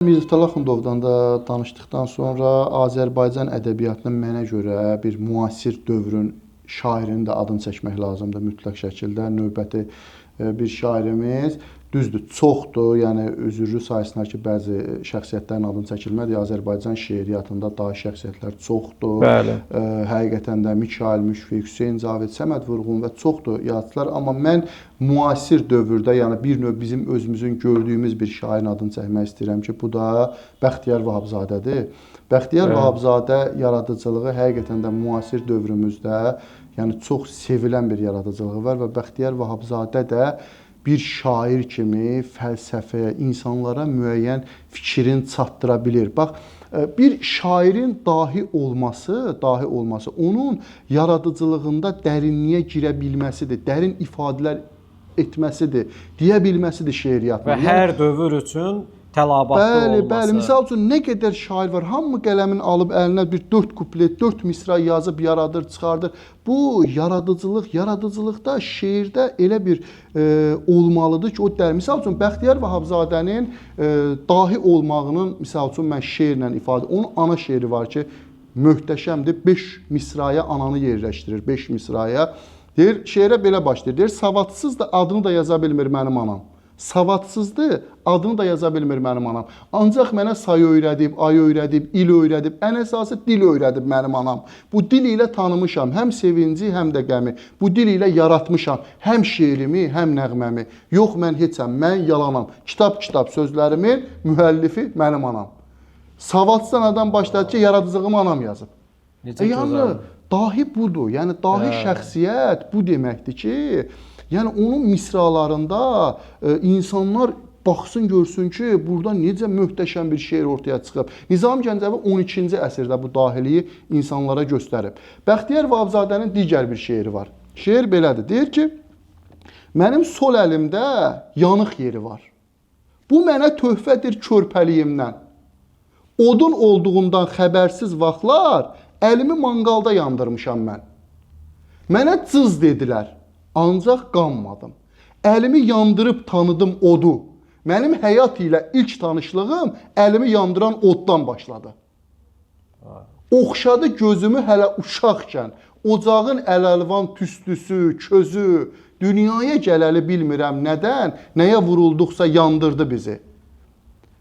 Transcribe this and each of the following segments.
Mirzə Axundovdan da danışdıqdan sonra Azərbaycan ədəbiyyatının mənə görə bir müasir dövrün şairini də adını çəkmək lazımdır mütləq şəkildə. Növbəti bir şairimiz düzdür, çoxdur. Yəni üzürlü sayısınlar ki, bəzi şəxsiyyətlərin adını çəkilmədi. Azərbaycan şeiriyyatında daha şəxsiyyətlər çoxdur. Bəli. Həqiqətən də Mikail Müşfiq, Hüseyn Cavid, Səməd Vurğun və çoxdur yaradıcılar. Amma mən müasir dövrdə, yəni bir növ bizim özümüzün gördüyümüz bir şairin adını çəkmək istəyirəm ki, bu da Bəxtiyar Vahabzadədir. Bəxtiyar Vahabzadə yaradıcılığı həqiqətən də müasir dövrümüzdə, yəni çox sevilən bir yaradıcılığı var və Bəxtiyar Vahabzadə də bir şair kimi fəlsəfəyə, insanlara müəyyən fikrin çatdıra bilir. Bax, bir şairin dahi olması onun yaradıcılığında dərinliyə girə bilməsidir, dərin ifadələr etməsidir, deyə bilməsidir şeiriyyatın. Və hər dövr üçün tələbatlı olması. Bəli. Misal üçün nə qədər şair var, hamı qələmin alıb əlinə bir 4 kuplet, 4 misra yazıb yaradır, çıxardır. Bu yaradıcılıqda, şeirdə elə bir olmalıdır ki, o dərin. Misal üçün Bəxtiyar Vahabzadənin dahi olmağının, misal üçün mən şeirlə ifadə, onun ana şeiri var ki, möhtəşəmdir. 5 misraya ananı yerləşdirir, 5 misraya. Deyir, şeirə belə başlayır. Deyir, savadsız da adını da yaza bilmir mənim anam. Savadsızdır, adını da yaza bilmir mənim anam. Ancaq mənə say öyrədib, ay öyrədib, il öyrədib, ən əsası dil öyrədib mənim anam. Bu dil ilə tanımışam, həm sevinci, həm də qəmi. Bu dil ilə yaratmışam, həm şeirimi, həm nəğməmi. Yox, mən heçəm, mən yalanam. Kitab sözlərimin müəllifi mənim anam. Savadsız anadan başladı ki, yaradıcılığımı anam yazıb. Yəni, dahi budur, yəni dahi şəxsiyyət bu deməkdir ki, yəni onun misralarında insanlar baxsın, görsün ki, burada necə möhtəşəm bir şeir ortaya çıxıb. Nizami Gəncəvi 12-ci əsrdə bu dahiliyi insanlara göstərib. Bəxtiyar Vahabzadənin digər bir şeiri var. Şeir belədir, deyir ki, mənim sol əlimdə yanıq yeri var. Bu mənə töhfədir körpəliyimdən. Odun olduğundan xəbərsiz vaxtlar əlimi manqalda yandırmışam mən. Mənə cız dedilər, ancaq qanmadım. Əlimi yandırıb tanıdım odu. Mənim həyat ilə ilk tanışlığım əlimi yandıran oddan başladı. Oxşadı gözümü hələ uşaqkən, ocağın əl-əlvan tüstüsü, közü, dünyaya gələli bilmirəm nədən, nəyə vurulduqsa yandırdı bizi.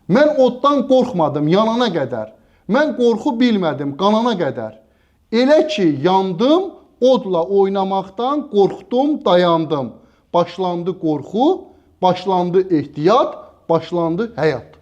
Mən oddan qorxmadım yanana qədər. Mən qorxu bilmədim qanana qədər. Elə ki, yandım, odla oynamaqdan qorxdum, dayandım. Başlandı qorxu, başlandı ehtiyat, başlandı həyat.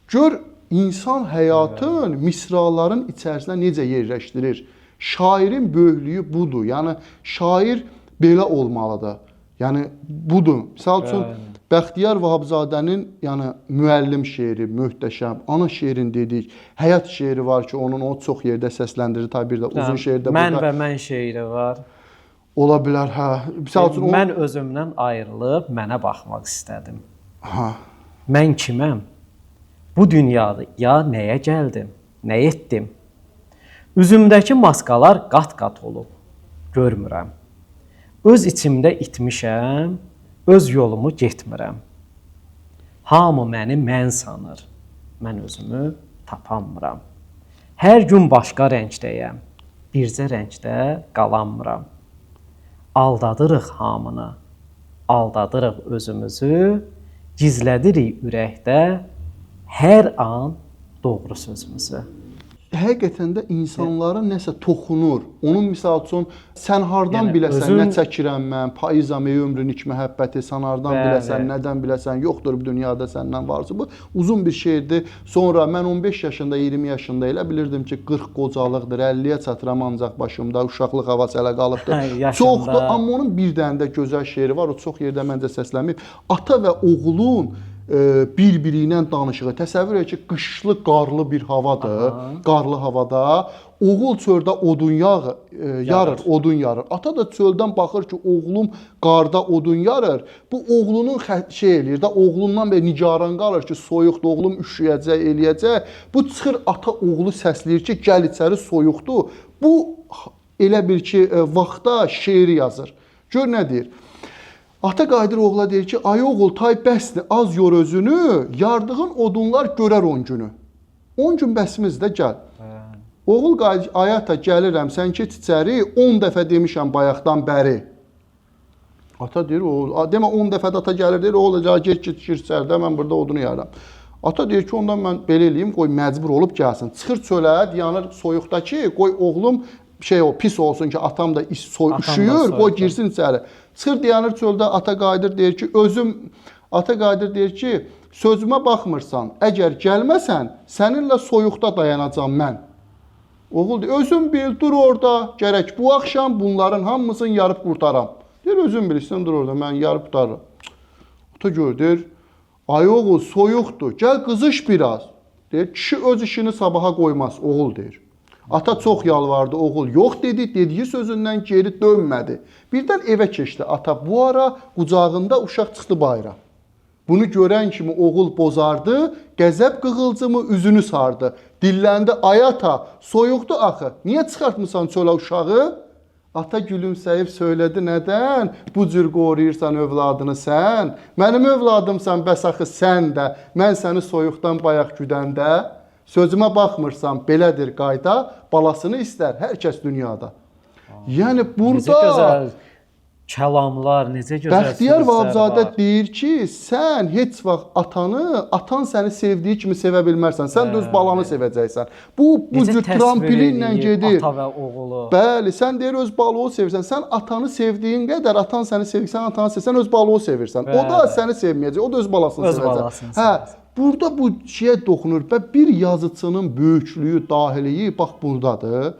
Gör, insan həyatın misraların içərisində necə yerləşdirir. Şairin böyüklüyü budur. Yəni, şair belə olmalıdır. Yəni, budur. Misal üçün, Bəxtiyar Vahabzadənin yəni, müəllim şeiri, möhtəşəm, ana şeirin dedik, həyat şeiri var ki, onun o çox yerdə səsləndirir, tabi bir də uzun şeirdə. Mən və mən şeiri var. Ola bilər, hə. Misal üçün, mən özümdən ayrılıb mənə baxmaq istədim. Hə. Mən kiməm? Bu dünyada ya nəyə gəldim, nə etdim? Üzümdəki maskalar qat-qat olub, görmürəm. Öz içimdə itmişəm, öz yolumu getmirəm. Hamı məni mən sanır, mən özümü tapanmıram. Hər gün başqa rəngdəyəm, bircə rəngdə qalanmıram. Aldadırıq hamını, aldadırıq özümüzü, gizlədirik ürəkdə hər an doğru sözümüzü. Həqiqətən də insanlara nəsə toxunur. Onun misal üçün, sən hardan biləsən, nə çəkirəm mən, payızam ey ömrün ilk məhəbbəti, sən hardan biləsən, nədən biləsən, yoxdur bu dünyada səndən varsa. Bu uzun bir şeydir. Sonra mən 15 yaşında, 20 yaşında elə bilirdim ki, 40 qocalıqdır, 50-yə çatıram ancaq başımda, uşaqlıq havası hələ qalıbdır. Çoxdur, amma onun bir dənə də gözəl şeiri var, o çox yerdə məncə səslənməyib. Ata və oğulun bir-biri ilə danışığı. Təsəvvür edin ki, qışlı, qarlı bir havadır. Qarlı havada oğul çöldə odun yarır, odun yarır. Ata da çöldən baxır ki, oğlum qarda odun yarır. Bu oğlunun şey eləyir də, oğlundan belə nigaran qalır ki, soyuqdur, oğlum üşüyəcək, eləyəcək. Bu çıxır, ata oğlu səsləyir ki, gəl içəri soyuqdur. Bu elə bir ki, vaxtda şeiri yazır. Gör nə deyir? Ata qayıdır oğula deyir ki, ay oğul tay bəsdir, az yor özünü, yardığın odunlar görər 10 günü. 10 gün bəsimizdə gəl. Oğul qayıdır, ay ata gəlirəm, sən keç içəri, 10 dəfə demişəm bayaqdan bəri. Ata deyir, demə 10 dəfə də ata gəlir, deyir, oğul get içərdə, mən burada odunu yaram. Ata deyir ki, ondan mən belə eləyim, qoy məcbur olub gəlsin. Çıxır çölə, yanır soyuqdakı, qoy oğlum pis olsun ki, atam da üşüyür, qoy girsin içəri. Çıxır dayanır çöldə, ata qayıdır deyir ki, ata qayıdır deyir ki, sözümə baxmırsan, əgər gəlməsən, səninlə soyuqda dayanacam mən. Oğul deyir, özün bil, dur orada, gərək bu axşam bunların hamısını yarıb qurtaram. Deyir, özün bilirsən, dur orada, mən yarıb qurtarım. Ata gördür, ay oğul soyuqdur, gəl qızış biraz. Deyir, kişi öz işini sabaha qoymaz, oğul deyir. Ata çox yalvardı, oğul yox dedi, dediyi sözündən geri dönmədi. Birdən evə keçdi ata. Bu ara qucağında uşaq çıxdı bayıra. Bunu görən kimi oğul bozardı, qəzəb qığılcımı üzünü sardı. Dilləndi, ay ata, soyuqdu axı, niyə çıxartmısan çölə uşağı? Ata gülümsəyib söylədi, nədən bu cür qoruyursan övladını sən? Mənim övladımsan, bəs axı sən də, mən səni soyuqdan bayaq güdəndə. Sözümə baxmırsan, belədir qayda, balasını istər hər kəs dünyada. Yəni burada necə gözəl kəlamlar, necə gözəl Bəxtiyar sözlər Vahabzadə var. deyir ki, sən heç vaxt atan səni sevdiyi kimi sevə bilmərsən. Sən də öz balanı sevəcəksən. Bu Necə cür təsvir trampolinlə eləyib gedir. ata və oğulu. Bəli, sən deyir öz balını sevirsən. Sən atanı sevdiyin qədər atan səni sevir, sən atanı sevsən öz balını sevirsən. O da Bəli. səni sevməyəcək, o da öz balasını Öz sevəcək. balasını Hə, sevəcək. burada bu şeyə toxunur və bir yazıçının böyüklüyü, dahiliyi bax burdadır.